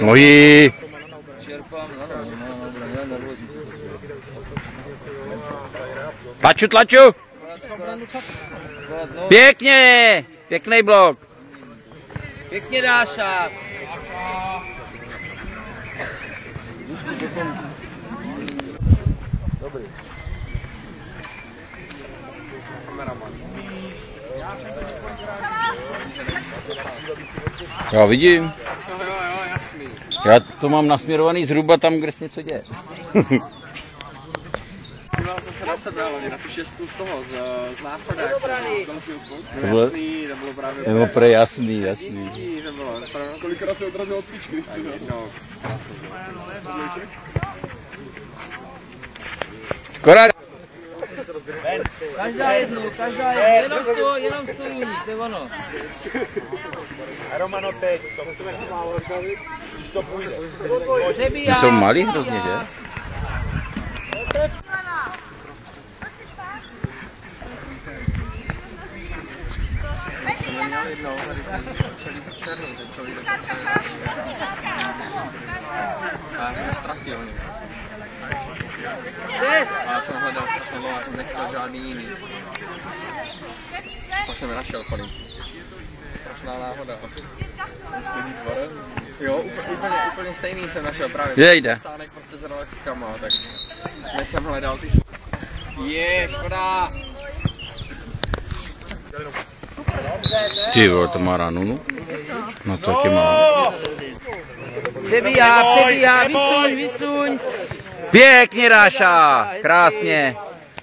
Moji. Tlaču, tlaču. Pěkně. Pěkný blok. Pěkně Dáša. Dobrý. Já vidím. Jo, jasný. Já to mám nasměrovaný zhruba tam, kde se něco děje. Díval jsem se na sebe, hlavně na tu šestku z toho, z náchoda, jak to bylo jasný, to bylo právě... Nebo prej jasný. To bylo, kolikrát se odrazil od píčky, když to no. Korák! Každá jednu, jenom stojí, to je ono. A Romano teď, to musíme ještě málo rozbavit, když to půjde. Ty jsou malí hrozně, že? Jednou, celý černý, ten celý a já jsem ztratil. Já jsem hledal strašnou, já jsem nechtěl žádný jiný. Pak jsem je našel, Colin. Strašná náhoda. Stejný tvar. Jo, úplně stejný jsem našel právě. Jejde. Stánek prostě s relaxkama, tak hned jsem hledal ty škoda. Ty vole, to má ránu. No to taky má. Přebíhá, vysuň. Pěkně Dáša, krásně.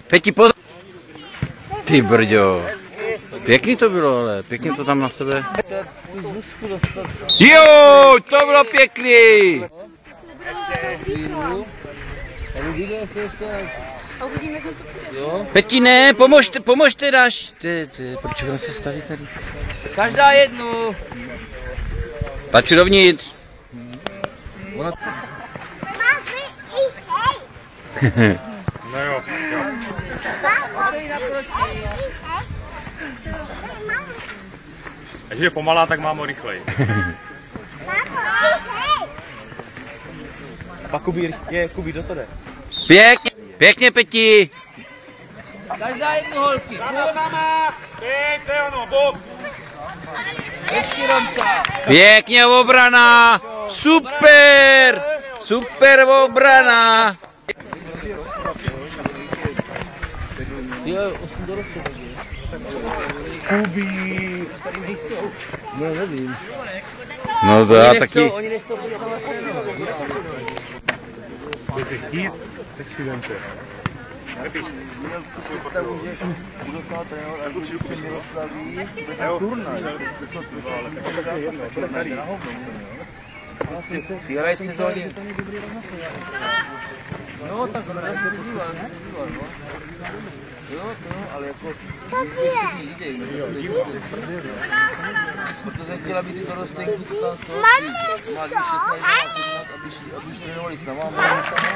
Peti pozor. Ty brďo. Pěkný to bylo, ale pěkně to tam na sebe. Jo, to bylo pěkný. Peti ne, pomožte Dáš. Proč on se staví tady? Každá jednu. Tlaču dovnitř. No jo. Až je pomalá, tak mám ho rychleji. Pak Kubí, do toho jde. Pěkně Peti. Každá jednu holky. Sama. To je ono, Bob. Ještě Romka. Pěkně obrana. Super obrana. Kubí. No nevím. No to já taky. Oni nechcou podívat trénovat. Budete chtít, tak si vemte. Měl tu představu, že budu snad trénovat, až když se Miroslaví, bude tam turnaj. Ty hraješ v sezóně. No tak já se podívám, no. Jo, ale jako... Protože chtěla být ty dorostenky, co tam jsou, mladí 16, 17, aby už trénovali s náma.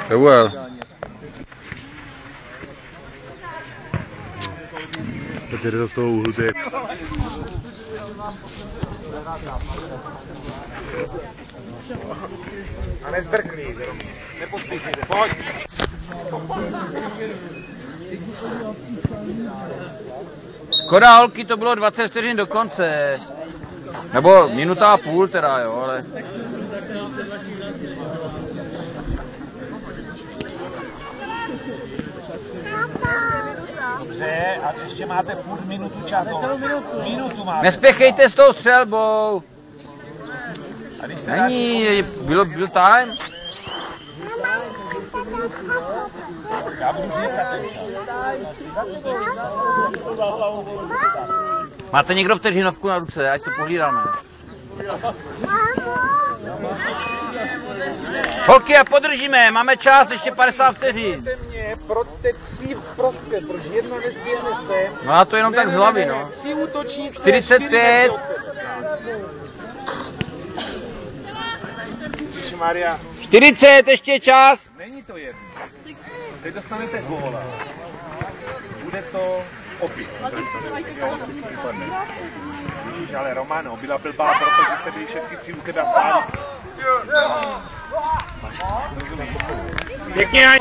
Well. Protože jde z toho úhlu, to je... A nezbrkný, nepospíchejte, pojď! Škoda holky, to bylo 20 vteřin do konce. Nebo minuta a půl teda, jo, ale... Dobře, a ještě máte furt minutu času. Minutu máte. Nespěchejte s tou střelbou. A když se Není, byl time. já budu říkat ten čas. Máte někdo vteřinovku na ruce, ať to pohlídáme. Holky, a podržíme, máme čas, ještě 50 vteřin. Mě, proč jste 3 prostřed, proč jedna nezběhne sem? No a to jenom tak z hlavy, no. 3 útočníci, 45. Maria, 40, ještě čas. není to jedno. Teď dostanete góla. Bude to opět. Ale Romano, byla blbá, protože jste byli všechny 3 u sebe a stáli. Pěkně,